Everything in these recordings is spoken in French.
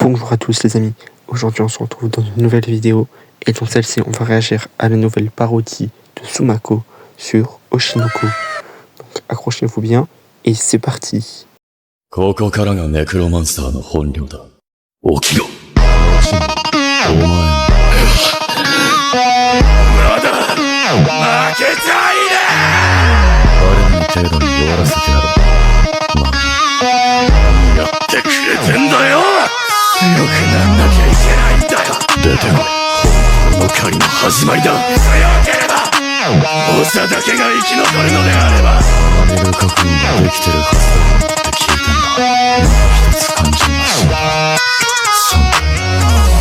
Bonjour à tous les amis, aujourd'hui on se retrouve dans une nouvelle vidéo et dans celle-ci on va réagir à la nouvelle parodie de Sumako sur Oshinoko. Donc accrochez-vous bien et c'est parti. ここからがネクロマンサーの本領だ。起きろ。お前まだ負けちゃいね彼の程度に弱らせてやろう。まあ、やってくれてんだよ。強くなんなきゃいけないんだよ。出てこい。本当の狩りの始まりだ。強ければ王者だけが生き残るのであれば荒れる覚悟ができてるはずだって聞いたんだ。何一つ感じましょう。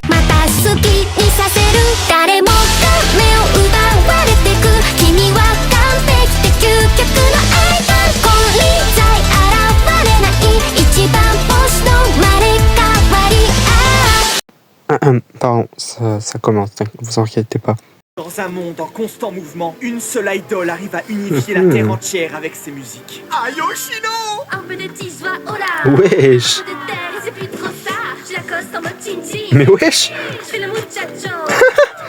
また好きにさせる誰もが目を奪われてく君は完璧で究極のアイドル金輪際現れない一番星の生まれ変わりPardon, ça commence, vous inquiétez pas. Dans un monde en constant mouvement, une seule idole arrive à unifier la terre entière avec ses musiques. Ayoshino! Un peu de tige voix au large. Wesh. Un peu de terre et c'est plus trop ça. Je la coste en mode chin-chin. Mais wesh. Je fais le muchacho.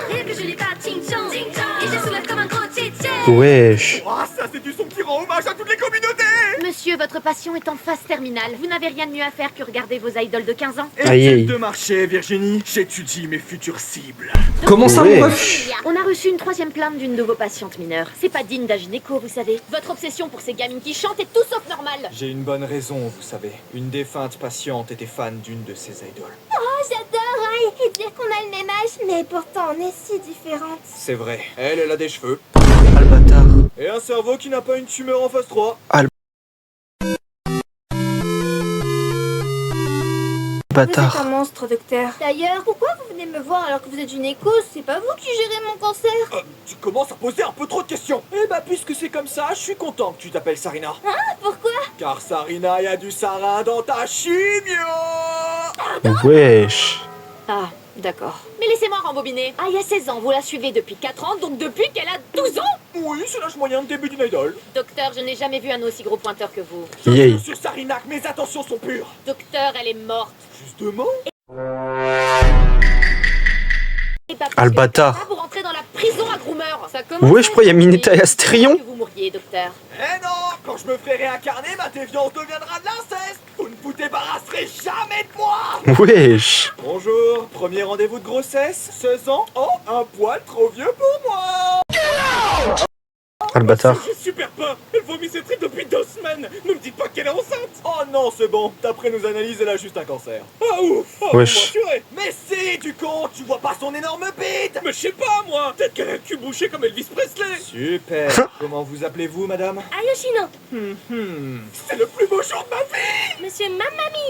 Rien que je l'ai pas ching-chong. Et je soulève comme un gros tchétché. Wesh. Oh, ça c'est du son qui rend hommage à toutes les communautés! Monsieur, votre passion est en phase terminale. Vous n'avez rien de mieux à faire que regarder vos idoles de 15 ans. Aïe, aïe. Étude de marché, Virginie. J'étudie mes futures cibles. Comment ça, mon ref? On a reçu une troisième plainte d'une de vos patientes mineures. C'est pas digne d'un gynéco, vous savez. Votre obsession pour ces gamines qui chantent est tout sauf normale. J'ai une bonne raison, vous savez. Une défunte patiente était fan d'une de ses idoles. Oh, j'adore, hein, et dire qu'on a le même âge, mais pourtant on est si différentes. C'est vrai. Elle a des cheveux. Albatar. Et un cerveau qui n'a pas une tumeur en phase 3. Bâtard. Vous êtes un monstre, docteur. D'ailleurs, pourquoi vous venez me voir alors que vous êtes une écho? C'est pas vous qui gérez mon cancer. Tu commences à poser un peu trop de questions. Eh bah puisque c'est comme ça, je suis content que tu t'appelles Sarina. Ah, pourquoi? Car Sarina, y a du sarin dans ta chimio. Wesh. Ah, d'accord. Mais laissez-moi rembobiner. Ah, il y a 16 ans, vous la suivez depuis 4 ans, donc depuis qu'elle a 12 ans. Oui, c'est l'âge moyen de début d'une idole. Docteur, je n'ai jamais vu un aussi gros pointeur que vous. Je Yay. jure sur Sarina que mes intentions sont pures. Docteur, elle est morte. Justement. Et pas plus Albatar. que ça, vous rentrez dans la prison à Groomer. Ça commence. Wesh, pourquoi y a Mineta et Astérion? Que vous mourriez, docteur. Eh non, quand je me ferai réincarner, ma déviance deviendra de l'inceste. Vous ne vous débarrasserez jamais de moi. Wesh. Bonjour, premier rendez-vous de grossesse, 16 ans. Oh, un poil trop vieux pour moi. Albatar. J'ai super peur. Elle vomit ses tripes depuis 2 semaines. Ne me dites pas qu'elle est enceinte. Oh non, c'est bon. D'après nos analyses, elle a juste un cancer. Ah ouf. Oh, Wesh. Mais si, du con, tu vois pas son énorme bite. Mais je sais pas, moi. Peut-être qu'elle a le cul bouché comme Elvis Presley. Super. Comment vous appelez-vous, madame? Ayoshino, C'est le plus beau jour de ma vie. monsieur Mamma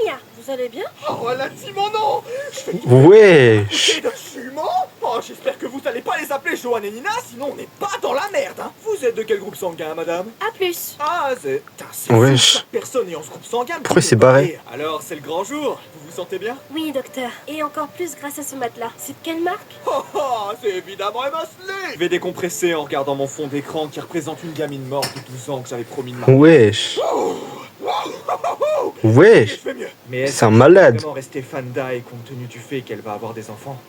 Mia, vous allez bien? Oh, elle a dit mon nom. Je fais tout Wesh. de jumeaux. Oh, j'espère que vous allez pas les appeler Johan et Nina, sinon on n'est pas dans la merde, hein. Vous êtes de quel groupe sanguin, madame? A plus. Ah, c'est... Putain, c'est Wesh. fou, chaque personne ayant ce groupe sanguin. Pourquoi il s'est barré? Alors, c'est le grand jour. Vous vous sentez bien? Oui, docteur. Et encore plus grâce à ce matelas. C'est de quelle marque? Oh, oh, c'est évidemment Emma Slay. Je vais décompresser en regardant mon fond d'écran qui représente une gamine morte de 12 ans que j'avais promis de marier. Wesh. Je Wesh. fais mieux. Mais est-ce C'est un que je malade. peux vraiment rester fan d'Ai compte tenu du fait qu'elle va avoir des enfants?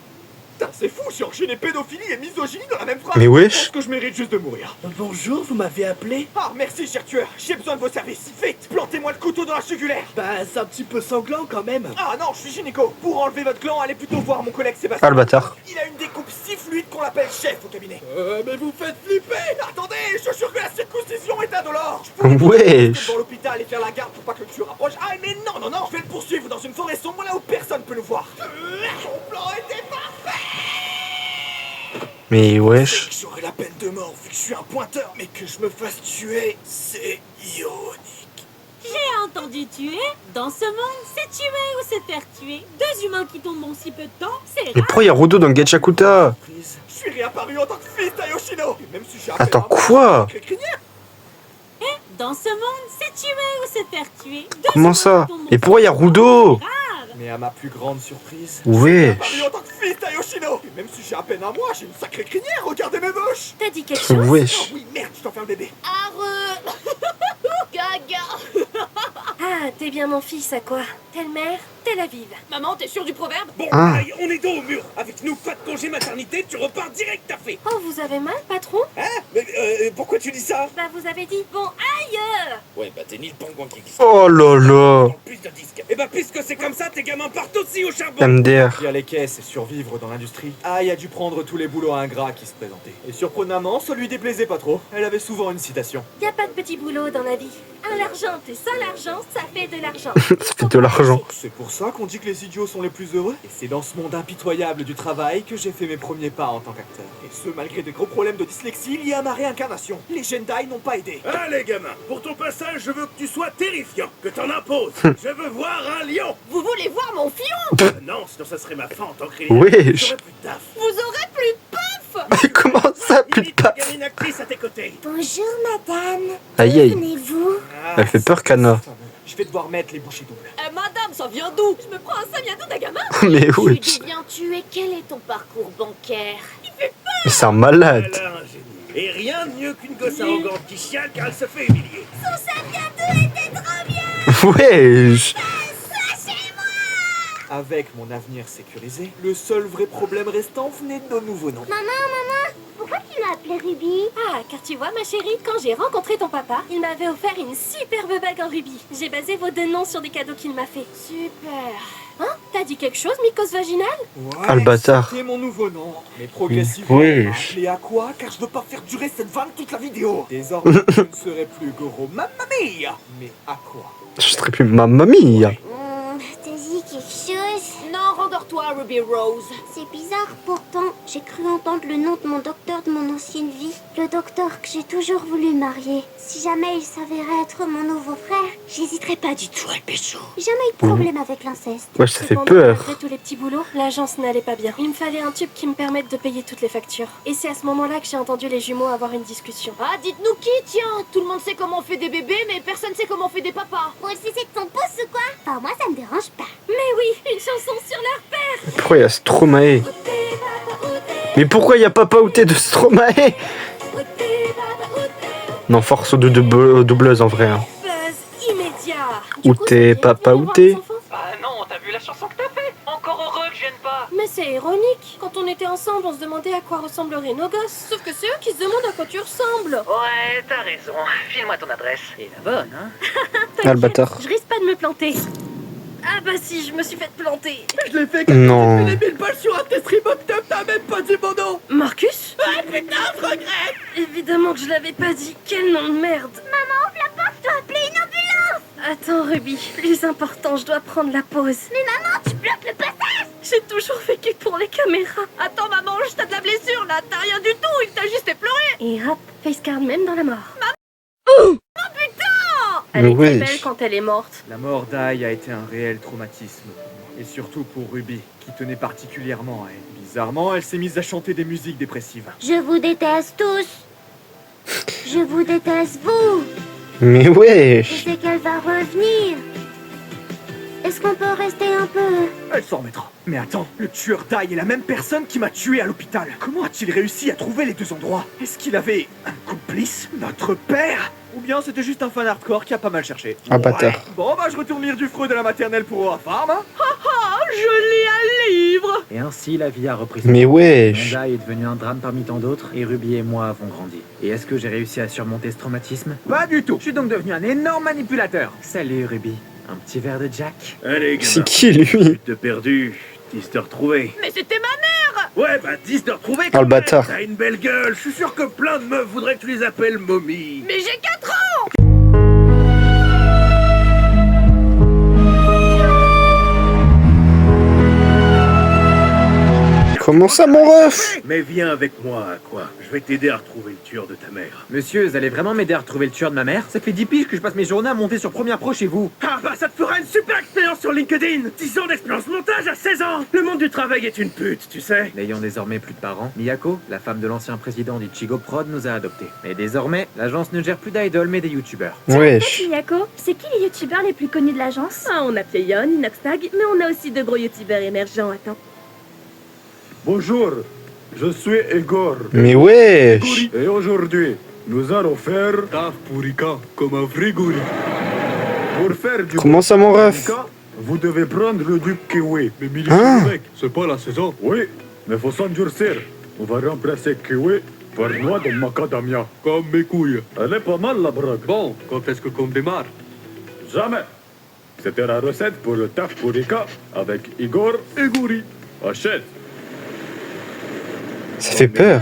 Putain, c'est fou, j'ai enchaîné pédophilie et misogynie dans la même phrase. Mais Je wesh. pense que je mérite juste de mourir. Bonjour, vous m'avez appelé? Ah, merci, cher tueur. J'ai besoin de vos services. Vite, plantez-moi le couteau dans la jugulaire. Bah, c'est un petit peu sanglant quand même. Ah non, je suis gynéco. Pour enlever votre gland, allez plutôt voir mon collègue Sébastien. Albatar. Il a une découpe si fluide qu'on l'appelle chef au cabinet. Mais vous faites flipper. Attendez, je jure que la circoncision est indolore. Je pourrais Wesh. dans l'hôpital et faire la garde pour pas que le tueur approche. Ah, mais non, non, non. Je vais le poursuivre dans une forêt sombre là où personne peut nous voir. Mon plan était parfait. Mais Je sais wesh. que j'aurai la peine de mort vu que je suis un pointeur, mais que je me fasse tuer, c'est ironique. J'ai entendu tuer. Dans ce monde, c'est tuer ou se faire tuer. 2 humains qui tombent en si peu de temps, c'est Mais rare. pourquoi y a Rudo dans Gachakuta? Prise. Je suis réapparu en tant que fils d'Ayoshino. Et même si j'ai appelé Attends, un monstre quoi? avec les crinières. Dans ce monde, c'est tuer ou se faire tuer. 2 Comment humains ça? qui tombent Et en pourquoi y a si peu de Rudo? temps, c'est rare. Mais à ma plus grande surprise, Wesh. je suis réapparu en tant que fils d'Ayoshino. Et même si j'ai à peine un mois, j'ai une sacrée crinière. Regardez mes bouches. T'as dit quelque chose? Oh Wesh. oui, merde, je t'en fais un bébé. Arreux. Gaga. Ah, t'es bien mon fils, à quoi? Telle mère? Tel Aviv. Maman, t'es sûre du proverbe? Bon, Ah. allez, on est dos au mur. Avec nous, pas de congé maternité, tu repars direct taffé. Oh, vous avez mal, patron? Hein? Mais pourquoi tu dis ça? Bah, vous avez dit, bon, aïe! Ouais, bah t'es ni le pangouin qui glisse. Oh là là. Plus de disques. Et bah puisque c'est comme ça, tes gamins partent aussi au charbon. MDR. Lire les caisses et survivre dans l'industrie. Aïe a dû prendre tous les boulots ingrats qui se présentaient. Et surprenamment, ça lui déplaisait pas trop. Elle avait souvent une citation. Y a pas de petit boulot dans la vie. À l'argent, t'es sans l'argent, ça fait de l'argent. Ça fait de l'argent. C'est pour ça qu'on dit que les idiots sont les plus heureux. Et c'est dans ce monde impitoyable du travail que j'ai fait mes premiers pas en tant qu'acteur. Et ce, malgré des gros problèmes de dyslexie liés à ma réincarnation. Les Jedi n'ont pas aidé. Allez gamin, pour ton passage, je veux que tu sois terrifiant, que t'en imposes. Je veux voir un lion. Vous voulez voir mon fion? Non, sinon ça serait ma fin en tant que Wesh. J'aurais plus de taf. Vous aurez plus de paf! Mais comment ça, plus de Limite la paf? gamine actrice à tes côtés. Bonjour madame. Aïe aïe. Venez-vous. Elle fait peur, Kana. Je vais devoir mettre les bouchées doubles. Madame, ça vient d'où? Je me prends un samiato d'un gamin? Mais Tu oui. deviens tué, quel est ton parcours bancaire? Mais c'est un malade. Elle a un génie. Et rien de mieux qu'une gosse arrogante qui chiale car elle se fait humilier. Wesh. Avec mon avenir sécurisé, le seul vrai problème restant venait de nos nouveaux noms. Pourquoi tu m'as appelé Ruby? Ah, car tu vois, ma chérie, quand j'ai rencontré ton papa, il m'avait offert une superbe bague en rubis. J'ai basé vos deux noms sur des cadeaux qu'il m'a fait. Super. Hein? T'as dit quelque chose, mycose vaginale? Ouais, Ah, le bâtard. c'était mon nouveau nom. Mais progressivement, Wesh. on m'a appelé à quoi? Car je veux pas faire durer cette vanne toute la vidéo. Désormais, je ne serai plus Goro Mamma Mia. Mais à quoi? Je serais plus mamma mia. T'as dit quelque chose? Non, rendors-toi, Ruby Rose. C'est bizarre, pourtant, j'ai cru entendre le nom de mon docteur de mon ancienne vie. Le docteur que j'ai toujours voulu marier. Si jamais il s'avérait être mon nouveau frère, j'hésiterais pas du tout à le pécho. J'ai jamais eu de problème avec l'inceste. Wesh, ça fait Cependant, peur. malgré tous les petits boulots, l'agence n'allait pas bien. Il me fallait un tube qui me permette de payer toutes les factures. Et c'est à ce moment-là que j'ai entendu les jumeaux avoir une discussion. Ah, dites-nous qui, tiens. Tout le monde sait comment on fait des bébés, mais personne sait comment on fait des papas. Bon, c'est de ton pouce ou quoi? Enfin, moi, ça me dérange pas. Mais oui, une chanson sur leur père. Pourquoi il y a Stromae? Mais pourquoi il y a Papa Outé de Stromae? Non, force de doubleuse en vrai. Hein. Buzz immédiat. Où Du coup, t'es, ça vient papa, de où voir t'es? les enfants. Bah non, t'as vu la chanson que t'as fait? Encore heureux que je vienne pas. Mais c'est ironique. Quand on était ensemble, on se demandait à quoi ressembleraient nos gosses. Sauf que c'est eux qui se demandent à quoi tu ressembles. Ouais, t'as raison. File-moi ton adresse. Et la bonne, hein? Ah, le bâtard. Je risque pas de me planter. Ah bah si, je me suis fait planter. Je l'ai fait Non. j'ai fait les 1000 balles sur un test Remote, t'as même pas dit mon nom. Marcus? Ah putain, je regrette. Évidemment que je l'avais pas dit. Quel nom de merde. Maman, ouvre la porte, je dois appeler une ambulance. Attends, Ruby. Plus important, je dois prendre la pause. Mais maman, tu bloques le passage. J'ai toujours vécu pour les caméras. Attends, maman, juste t'as de la blessure, là. T'as rien du tout, il t'a juste effleuré. Et rap, facecard même dans la mort. Mais Elle est très wesh. belle quand elle est morte. La mort d'Aïe a été un réel traumatisme pour moi. Et surtout pour Ruby, qui tenait particulièrement à elle. Bizarrement, elle s'est mise à chanter des musiques dépressives. Je vous déteste tous. Je vous déteste vous. Mais Je wesh. sais qu'elle va revenir. Est-ce qu'on peut rester un peu? Elle s'en remettra. Mais attends, le tueur d'Aïe est la même personne qui m'a tué à l'hôpital. Comment a-t-il réussi à trouver les deux endroits? Est-ce qu'il avait un complice? Notre père? Ou bien c'était juste un fan hardcore qui a pas mal cherché? Ah, bâtard. Bon bah je retourne lire du fruit de la maternelle pour Aura Farm. Hein. Je lis un livre. Et ainsi, la vie a repris Mais cours. wesh. Monda est devenu un drame parmi tant d'autres, et Ruby et moi avons grandi. Et est-ce que j'ai réussi à surmonter ce traumatisme? Pas du tout. Je suis donc devenu un énorme manipulateur. Salut Ruby. Un petit verre de Jack? Allez gamin, C'est qui lui? t'es perdu, 10 de retrouver. Mais c'était ma mère. Ouais, bah 10 de retrouver. Ah, le bâtard. T'as une belle gueule, je suis sûr que plein de meufs voudraient que tu les appelles momie. Mais j'ai 4 ans. Comment ça, mon ref? Mais viens avec moi, quoi. Je vais t'aider à retrouver le tueur de ta mère. Monsieur, vous allez vraiment m'aider à retrouver le tueur de ma mère? Ça fait 10 piges que je passe mes journées à monter sur Première Pro chez vous. Ah bah ça te fera une super expérience sur LinkedIn. 10 ans d'expérience montage à 16 ans. Le monde du travail est une pute, tu sais. N'ayant désormais plus de parents, Miyako, la femme de l'ancien président d'Ichigo Prod, nous a adoptés. Et désormais, l'agence ne gère plus d'idoles mais des youtubeurs. Wesh. Miyako, c'est qui les youtubeurs les plus connus de l'agence? Ah, on a Playon, Inoxtag, mais on a aussi de gros youtubeurs émergents, attends. Bonjour, je suis Igor. Mais wesh. Et aujourd'hui, nous allons faire taf pourrika comme un frigori. Pour faire du Comment ça, mon ref? pourrika, Vous devez prendre le duc Kiwi. Mais Milieu mec, c'est pas la saison. Oui, mais faut s'endurcir. On va remplacer Kiwi par noix de macadamia. Comme mes couilles. Elle est pas mal la brogue. Bon, quand est-ce qu'on démarre? Jamais. C'était la recette pour le tapurika avec Igor et Gouri. Achète. Ça fait peur.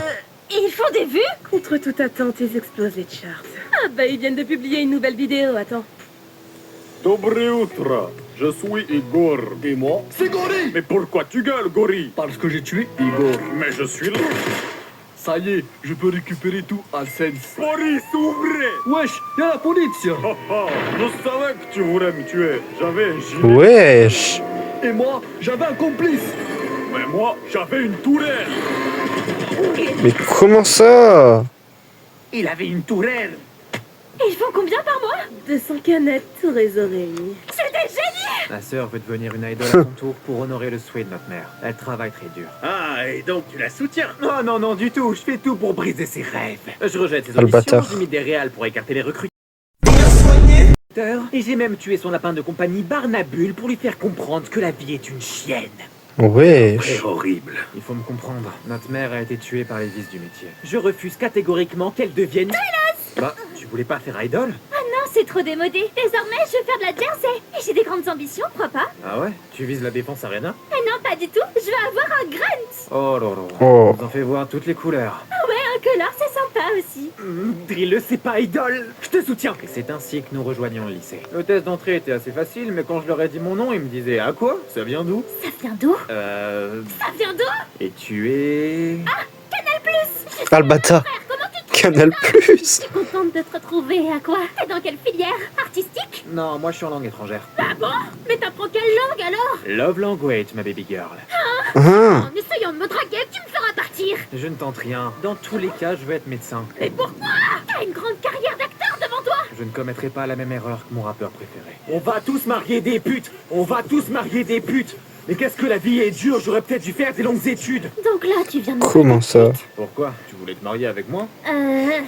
Ils font des vues? Contre toute attente, ils explosent les charts. Ah bah ils viennent de publier une nouvelle vidéo, attends. Dobré Utra, je suis Igor. Et moi, c'est Gori. Mais pourquoi tu gueules, Gori? Parce que j'ai tué Igor. Mais je suis là. Ça y est, je peux récupérer tout à Sens. Boris, ouvrez! Wesh, y'a la police. Oh, oh, je savais que tu voulais me tuer. J'avais un gilet. Wesh. Et moi, j'avais un complice. Mais moi, j'avais une tourelle. Mais comment ça? Il avait une tourelle. Ils font combien par mois? 200 canettes, tout réseau réuni. C'est des génies! Ma sœur veut devenir une idole à son tour pour honorer le souhait de notre mère. Elle travaille très dur. Ah, et donc tu la soutiens? Non, non, non, du tout. Je fais tout pour briser ses rêves. Je rejette ses Ah, le ambitions, bâtard. j'ai mis des réals pour écarter les recruteurs. Et j'ai même tué son lapin de compagnie Barnabule pour lui faire comprendre que la vie est une chienne. Wesh. Horrible. Il faut me comprendre. Notre mère a été tuée par les vices du métier. Je refuse catégoriquement qu'elle devienne... Bah, tu voulais pas faire idole? Ah non, c'est trop démodé. Désormais, je veux faire de la jersey. Et j'ai des grandes ambitions, crois pas? Ah ouais? Tu vises la défense arena? Ah non, pas du tout. Je veux avoir un grunt. Oh là là. Oh. On vous en fait voir toutes les couleurs. Ah ouais, un color, c'est sympa aussi. Drilleux, c'est pas idole. Je te soutiens. Et c'est ainsi que nous rejoignions le lycée. Le test d'entrée était assez facile, mais quand je leur ai dit mon nom, ils me disaient « Ah quoi? Ça vient d'où ?» Ça vient d'où? Ça vient d'où? Et tu es... Canal Plus. Ah, le bâtard. Comment tu te Canal Plus. Je suis contente de te retrouver. À quoi? T'es dans quelle filière? Artistique? Non, moi je suis en langue étrangère. Ah bon? Mais t'apprends quelle langue alors? Love language, ma baby girl. Ah. En essayant de me draguer, tu me feras partir. Je ne tente rien. Dans tous les cas, je veux être médecin. Et pourquoi? T'as une grande carrière d'acteur devant toi. Je ne commettrai pas la même erreur que mon rappeur préféré. On va tous marier des putes. On va tous marier des putes. Mais qu'est-ce que la vie est dure. J'aurais peut-être dû faire des longues études. Donc là, tu viens de me... Comment ça? Pourquoi? Tu voulais te marier avec moi? Ouais.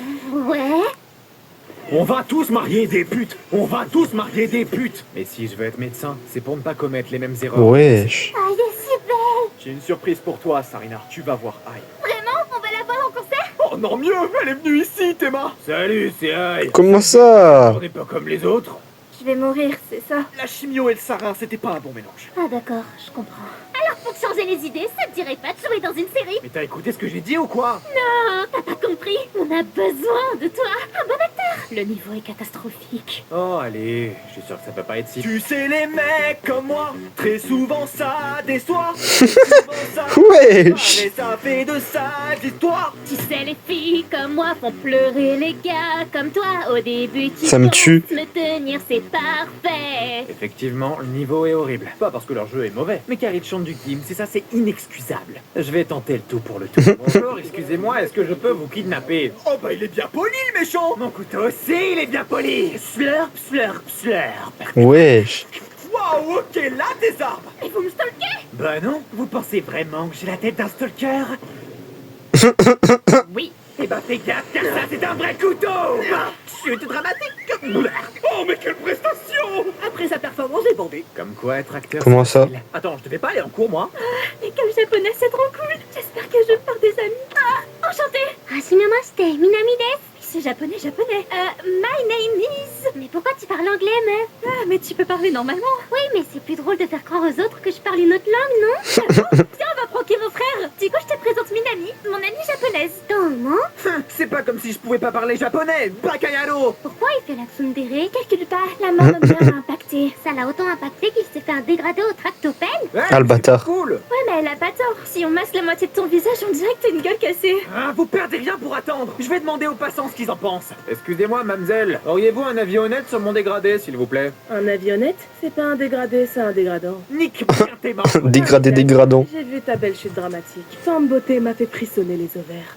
On va tous marier des putes. On va tous marier des putes. Mais si je veux être médecin, c'est pour ne pas commettre les mêmes erreurs. Wesh. Ah, il est si belle. J'ai une surprise pour toi, Sarina. Tu vas voir Aïe. Vraiment? On va la voir en concert? Oh non, mieux. Elle est venue ici, Théma. Salut, c'est Aïe. Comment ça? On n'est pas comme les autres. Je vais mourir, c'est ça? La chimio et le sarin, c'était pas un bon mélange. Ah d'accord, je comprends. Alors pour changer les idées, ça te dirait pas de jouer dans une série? Mais t'as écouté ce que j'ai dit ou quoi? Non, t'as pas compris. On a besoin de toi. Un bon acteur. Le niveau est catastrophique. Oh, allez. Je suis sûr que ça peut pas être si... Tu sais, les mecs comme moi, très souvent ça déçoit. Wesh. Et ça fait de sales histoires. Tu sais, les filles comme moi font pleurer les gars comme toi. Au début, tu Ça me penses tue. me tenir, c'est parfait. Effectivement, le niveau est horrible. Pas parce que leur jeu est mauvais, mais car ils chantent du Kim, c'est ça, c'est inexcusable. Je vais tenter le tout pour le tout. Bonjour, excusez-moi, est-ce que je peux vous kidnapper? Oh bah il est bien poli le méchant. Mon couteau aussi, il est bien poli. Slurp, slurp, slurp. Wesh. Waouh, ok, là des arbres. Et vous me stalkez? Bah non, vous pensez vraiment que j'ai la tête d'un stalker? Oui. Eh bah fais gaffe, car ça c'est un vrai couteau. Chute dramatique. Oh mais quelle prestation. Après sa performance, j'ai bandé. Comme quoi être acteur... Comment ça? Attends, je devais pas aller en cours, moi. Mais comme japonais, c'est trop cool. J'espère que je me faire des amis. Ah, enchantée. Hashimemashite, Minami desu. C'est japonais. My name is... Mais pourquoi tu parles anglais, meuf? Ah, mais tu peux parler normalement. Oui, mais c'est plus drôle de faire croire aux autres que je parle une autre langue, non? Tiens, on va pranker mon frère. Du coup, je te présente Minami, mon amie japonaise. Comment? C'est pas comme si je pouvais pas parler japonais. Bakayaro. Pourquoi il fait la tsundere? Calcule pas. La mort de mère l'a impacté. Ça l'a autant impacté qu'il s'est fait un dégradé au tractopelle. Ouais, Ah, le bâtard. Cool. Ouais, mais elle a pas tort. Si on masque la moitié de ton visage, on dirait que t'as une gueule cassée. Ah, vous perdez rien pour attendre. Je vais demander aux passants ce qu'ils en pensent. Excusez-moi, mademoiselle, auriez-vous un avis honnête sur mon dégradé, s'il vous plaît? Un avionnette, c'est pas un dégradé, c'est un dégradant. Nique bien tes mains. Dégradé dégradant. J'ai vu ta belle chute dramatique. Tant de beauté m'a fait frissonner les ovaires.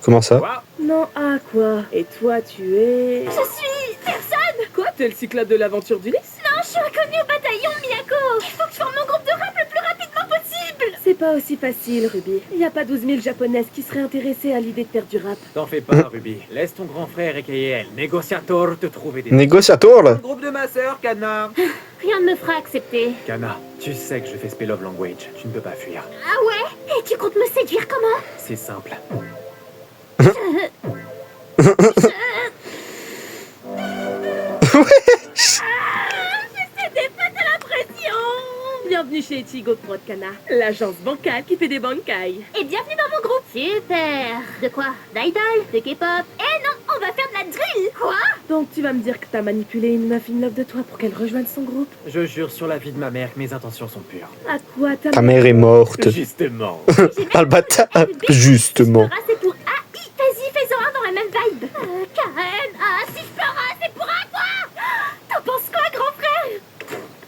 Comment ça? Quoi? Non, ah quoi? Et toi, tu es... Je suis personne. Quoi? T'es le cyclope de l'aventure d'Ulysse? Non, je suis inconnue au bataillon, Miyako. Il faut que je forme mon groupe de rap le plus rapidement possible. C'est pas aussi facile, Ruby. Y a pas 12 000 japonaises qui seraient intéressées à l'idée de faire du rap. T'en fais pas, Ruby. Laisse ton grand frère aka El Négociator te trouver des... Négociateur, là. Le groupe de ma sœur, Kana. Rien ne me fera accepter. Kana, tu sais que je fais Spell of Language. Tu ne peux pas fuir. Ah ouais? Et tu comptes me séduire comment? C'est simple. C'est des fêtes à la pression. Bienvenue chez Ichigo Prod Kana, l'agence bancale qui fait des bankai. Et bienvenue dans mon groupe. Super. De quoi? D'idol? De K-pop? Eh non, on va faire de la drill. Quoi? Donc tu vas me dire que t'as manipulé une meuf in love de toi pour qu'elle rejoigne son groupe? Je jure sur la vie de ma mère que mes intentions sont pures. À quoi Ta mère est morte. Justement. Ah, le bâtard. Justement. C'est pour AI. Vas-y, fais-en un dans la même vibe. Karen, si je peux c'est pour un quoi? T'en penses quoi, grand frère?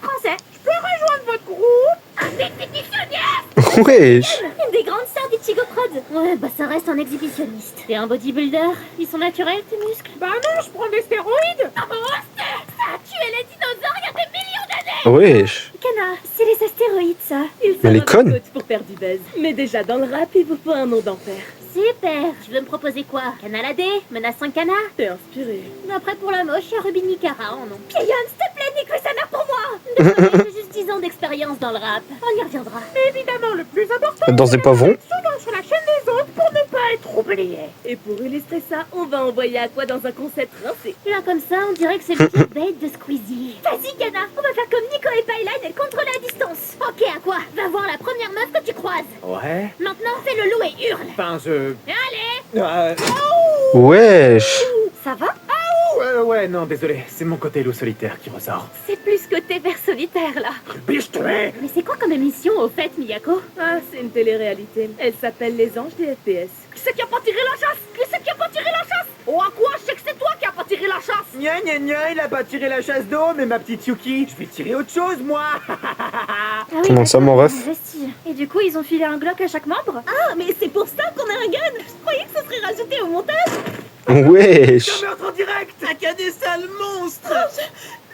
Français, je peux rejoindre votre groupe? Un exhibitionniste? Wesh. Une des grandes sœurs d'Ichigo Prod. Ouais, bah ça reste un exhibitionniste. T'es un bodybuilder? Ils sont naturels, tes muscles? Bah non, je prends des stéroïdes. Ah bon, ça a tué les dinosaures il y a des millions d'années. Wesh. Kana, c'est les astéroïdes, ça. Il Mais les s'en connes. coach pour faire du buzz. Mais déjà dans le rap, il vous faut un nom d'enfer. Super. Je veux me proposer quoi? Kana D? Menace 5 Kana? T'es inspiré. Après pour la moche, il y a Ruby Nikara en nom. Pion, s'il te plaît, nique sa mère pour moi. Désolé, j'ai juste 10 ans d'expérience dans le rap. On y reviendra. Évidemment, le plus important, Dans des pavons. sur la chaîne des autres pour ne pas être oublié. Et pour illustrer ça, on va envoyer Aqua dans un concept rincé. Là, comme ça, on dirait que c'est le clickbait de Squeezie. Vas-y, Kana, on va faire comme Nico et Payline, elle contrôle à distance. Ok, Aqua, va voir la première meuf que tu croises. Ouais. Maintenant, fais le loup et hurle. Enfin, je... Allez. Wesh. Ça va? Ouais, non, désolé. C'est mon côté loup solitaire qui ressort. C'est plus côté vers solitaire, là. Ruby, je te hais. Mais c'est quoi comme émission, au fait, Miyako? Ah, c'est une télé-réalité. Elle s'appelle Les Anges des FPS. Qui c'est qui a pas tiré la chasse? Qui c'est qui a pas tiré la chasse? Oh, à quoi? Je sais que c'est toi qui a pas tiré la chasse. Gna gna gna, il a pas tiré la chasse d'eau, mais ma petite Yuki, je vais tirer autre chose, moi. Ah oui, Comment ça, mon ref? investi. Et du coup, ils ont filé un Glock à chaque membre? Ah, mais c'est pour ça qu'on a un gun. Je croyais que ça serait rajouté au montage. Wesh. Meurtre en direct. T'as des sales monstres.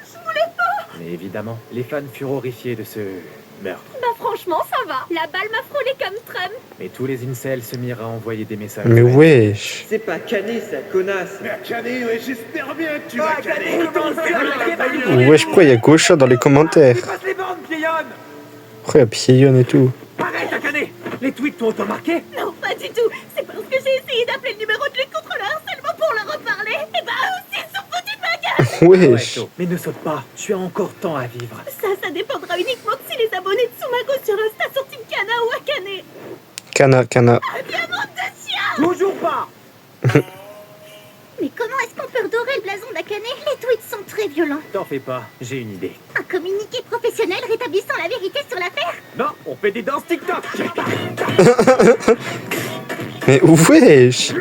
Je voulais pas. Mais évidemment, les fans furent horrifiés de ce meurtre. Bah franchement, ça va. La balle m'a frôlé comme Trump. Mais tous les incels se mirent à envoyer des messages. Mais wesh. C'est pas Canet, ça, connasse. Mais Akane, ouais, j'espère bien que tu vas Wesh, pourquoi il y a Gaucha dans les commentaires? Passe les bornes, Pion. Pourquoi il y a Pion et tout? Arrête, Akane. Les tweets t'ont auto-marqué. Non, pas du tout. C'est parce que j'ai essayé d'appeler le numéro de lutte contre le harcèlement pour leur reparler. Et bah eux aussi, ils sont foutus de ma gueule. Wesh. Mais ne saute pas. Tu as encore temps à vivre. Ça dépendra uniquement de si les abonnés de Tsumako sur Insta sont Team Kana ou Akane. Kana. Ah bien, monde de chien. Toujours pas. Mais comment est-ce qu'on peut redorer le blason d'Akane? Les tweets sont très violents. T'en fais pas. J'ai une idée. Un communiqué professionnel rétablissant la vérité sur l'affaire? Non, on fait des danses TikTok. Mais wesh.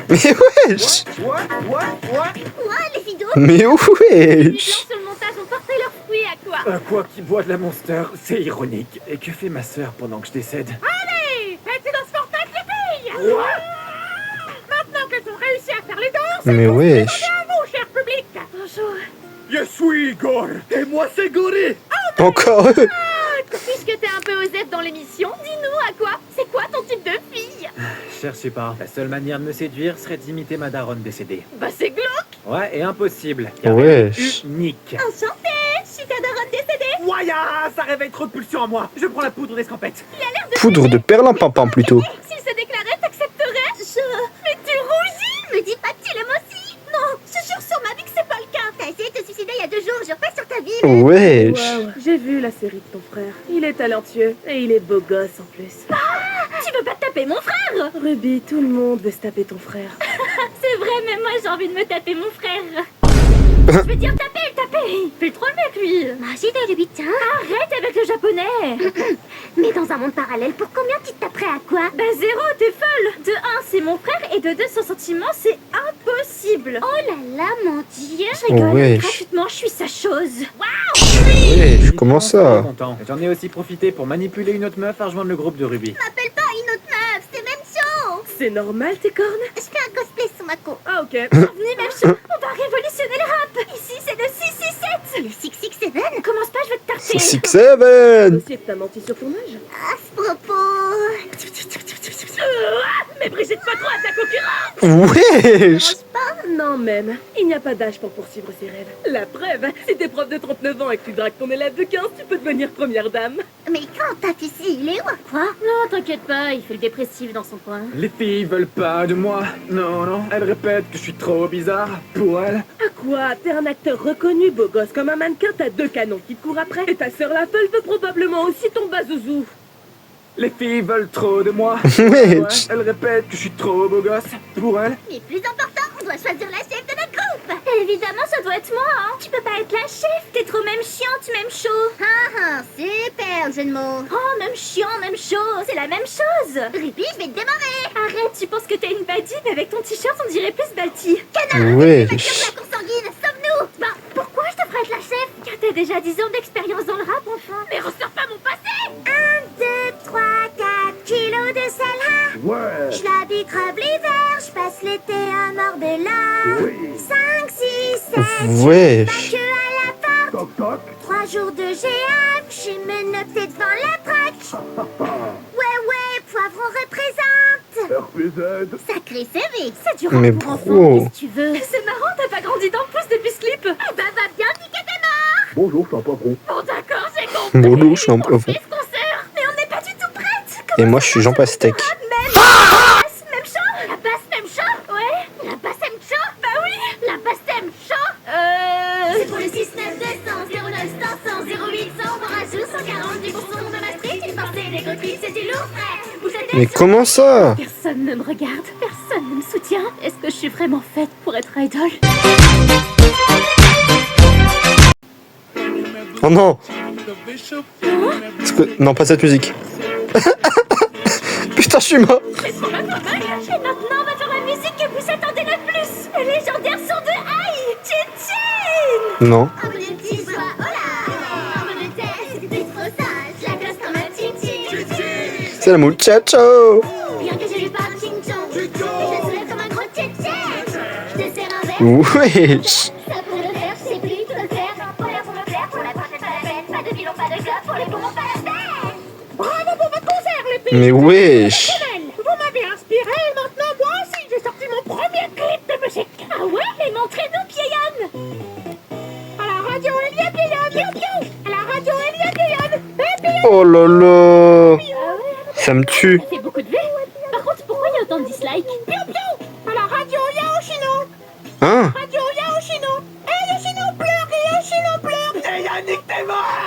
Mais wesh. Ouais, les vidéos. Mais Les wesh. blancs sur le montage ont porté leurs fruits à quoi? Quoi qui boit de la Monster, c'est ironique. Et que fait ma sœur pendant que je décède? Allez, faites dans ce forfait, les filles. Maintenant qu'elles ont réussi à faire les danses, Mais wesh. à vous, cher public. Bonjour. Je suis Igor. Et moi, c'est Gori. Encore eux. Puisque t'es un peu osef dans l'émission, dis-nous à quoi? C'est quoi ton type de fille? Cherchez pas. La seule manière de me séduire serait d'imiter ma daronne décédée. Bah c'est glauque. Ouais, et impossible. Wesh. Unique. Enchantée, je suis ta daronne décédée. Waya, ça réveille trop de pulsions en moi. Je prends la poudre d'escampette. Il a l'air de... Poudre de perlimpinpin plutôt. S'il se déclarait, t'accepterais? Mais tu rougis. Me dis pas que tu l'aimes aussi. Non, je jure sur ma vie que c'est pas le cas. T'as essayé de te suicider il y a 2 jours, je refais sur ta vie. mais- Wesh. Waouh, j'ai vu la série de ton frère. Il est talentueux et il est beau gosse en plus. Tu veux pas te taper mon frère? Ruby, tout le monde veut se taper ton frère. C'est vrai, mais moi j'ai envie de me taper mon frère. Je veux dire taper. Fais trop le mec, lui. Arrête avec le japonais. Mais dans un monde parallèle, pour combien tu te taperais à quoi? Bah 0, t'es folle. De 1, c'est mon frère, et de 2, son sentiment, c'est impossible. Oh là là, mon dieu. Je rigole. Wesh. Gratuitement, je suis sa chose. Waouh. Wesh, comment ça? J'en ai aussi profité pour manipuler une autre meuf à rejoindre le groupe de Ruby. M'appelle pas une autre meuf, c'est même chaud. C'est normal tes cornes? Je fais un cosplay Sumako. Ah ok. Bienvenue, même chaud. On va révolutionner le rap. Ici, c'est le 667. C'est le 667. Commence pas, je vais te tarter. 667. Aussi que t'as menti sur ton âge. À ce propos... Mais Brigitte pas trop à ta concurrence. Wesh. Non même, il n'y a pas d'âge pour poursuivre ses rêves. La preuve, si t'es prof de 39 ans et que tu dragues ton élève de 15, tu peux devenir première dame. Mais quand ta fille, il est où? Quoi? Non, t'inquiète pas, il fait le dépressif dans son coin. Les filles veulent pas de moi. Non, non, elles répètent que je suis trop bizarre pour elles. À quoi? T'es un acteur reconnu, beau gosse comme un mannequin, t'as 2 canons qui te courent après. Et ta sœur la Folle veut probablement aussi ton bazouzou. Les filles veulent trop de moi. Wesh. Ouais, elles répètent que je suis trop beau gosse pour elles. Mais plus important, on doit choisir la chef de notre groupe. Évidemment, ça doit être moi, hein. Tu peux pas être la chef, t'es trop même chiante, même chaud. Ah, super jeu de mots. Oh, même chiant, même chaud, c'est la même chose. Rippy, je vais te démarrer. Arrête, tu penses que t'es une baddie, mais avec ton t-shirt, on dirait plus Balti. Wesh. La consanguine, sauve-nous. Bah, pourquoi je te ferais être la chef? Car t'as déjà 10 ans d'expérience dans le rap, enfin. Mais ressors pas mon passé. 1, 2, 3, 4 kilos de salade. Ouais. Je l'habille crève l'hiver, je passe l'été à Marbella. 5, 6, 7, Wesh. que à la porte. Toc toc. 3 jours de GF, je suis menotté devant la traque. Ouais, poivron représente. RPZ. Sacré CV. C'est du Mais rap pour enfants, bro. qu'est-ce que tu veux? C'est marrant, t'as pas grandi d'un pouce depuis ce clip. Ah bah va bien niquer tes morts. Bonjour, je suis un poivron. Bon d'accord, j'ai compris. Bonjour, je suis un On poivron. fait ce qu'on sert, mais on n'est pas du tout prête. Et moi, je suis Jean Pastèque. Même basse, même chaud. La basse, même chaud. Ouais. La basse aime chaud. Bah oui. La basse aime chaud. C'est pour le 6, 9, 200, 09, 500, 0800, on rajoute 140 du bourson de Maastricht, une pensée des coquilles, c'est du lourd frais. Vous êtes Mais comment ça? Personne ne me regarde, personne ne me soutient. Est-ce que je suis vraiment faite pour être idole? Oh non. Non, pas cette musique. Putain, je suis mort. C'est trop mal, pas mal. Et maintenant, on va faire la musique que vous attendez le plus. Le légendaire son de Aïe, Tchin-Tchin. Non. un peu de petits joie, oh là. Un peu de test, des trop sage, la classe comme un tchin-tchin. C'est la muchacho. Bien que je lui parle ching-chong, et je te soulève comme un gros tchet-tchet. Je te serre un verre. Wesh. Ça pour le faire, je sais plus tout le faire. Pour l'air, pour le faire, pour la prochaine, pas la peine. Pas de bilan, pas de club, pour les poumons, pas la peine. Bravo pour votre concert, les filles. Mais wesh. Vous m'avez inspiré, maintenant moi aussi j'ai sorti mon premier clip de musique. Ah ouais? Et montrez-nous, Pieyane. À la radio, il y a Pieyane. À la radio, il y a Pieyane. Et Pieyane. Oh là là. Ah ouais? Ça me tue. Ça fait beaucoup de vues. Par contre, pourquoi il y a autant de dislikes? À la radio, il y a Oshino. Hein? Radio, il y a Oshino. Et Yoshino pleure, et Yoshino pleure. Et Yannick, t'es mort.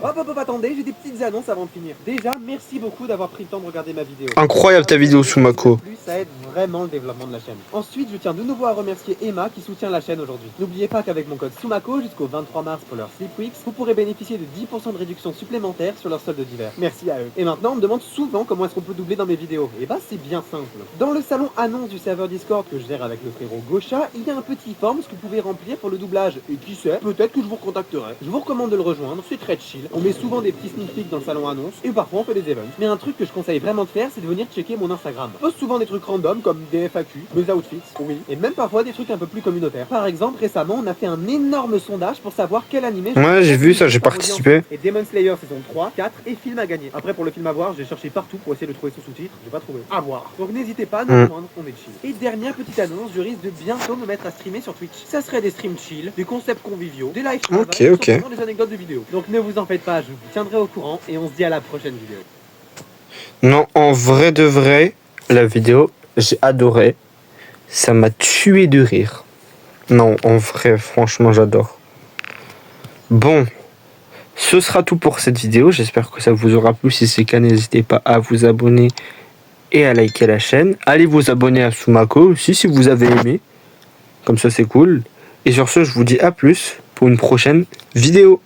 Hop, attendez, j'ai des petites annonces avant de finir. Déjà, merci beaucoup d'avoir pris le temps de regarder ma vidéo. Incroyable ta vidéo, Sumako. Plus, ça aide vraiment le développement de la chaîne. Ensuite, je tiens de nouveau à remercier Emma qui soutient la chaîne aujourd'hui. N'oubliez pas qu'avec mon code Sumako jusqu'au 23 mars pour leur Sleep Weeks, vous pourrez bénéficier de 10% de réduction supplémentaire sur leur solde d'hiver. Merci à eux. Et maintenant, on me demande souvent comment est-ce qu'on peut doubler dans mes vidéos. Et bah, c'est bien simple. Dans le salon annonce du serveur Discord que je gère avec le frérot Gaucha, il y a un petit form que vous pouvez remplir pour le doublage. Et qui sait, peut-être que je vous recontacterai. Je vous recommande de le rejoindre, c'est très chill. On met souvent des petits sneak peeks dans le salon annonce et parfois on fait des events. Mais un truc que je conseille vraiment de faire, c'est de venir checker mon Instagram. Je poste souvent des trucs random comme des FAQ, mes outfits, oui, et même parfois des trucs un peu plus communautaires. Par exemple, récemment, on a fait un énorme sondage pour savoir quel animé. Ouais, j'ai vu ça, j'ai participé. Et Demon Slayer saison 3, 4 et film à gagner. Après, pour le film à voir, j'ai cherché partout pour essayer de trouver son sous-titre. J'ai pas trouvé. À voir. Donc n'hésitez pas à nous rejoindre, on est chill. Et dernière petite annonce, je risque de bientôt me mettre à streamer sur Twitch. Ça serait des streams chill, des concepts conviviaux, des live travail, Ok. simplement des anecdotes de vidéos. Donc ne vous en faites pas, je vous tiendrai au courant et on se dit à la prochaine vidéo. Non, en vrai de vrai, la vidéo, j'ai adoré. Ça m'a tué de rire. Non, en vrai, franchement, j'adore. Bon, ce sera tout pour cette vidéo. J'espère que ça vous aura plu. Si c'est le cas, n'hésitez pas à vous abonner et à liker la chaîne. Allez vous abonner à Sumako aussi si vous avez aimé. Comme ça, c'est cool. Et sur ce, je vous dis à plus pour une prochaine vidéo.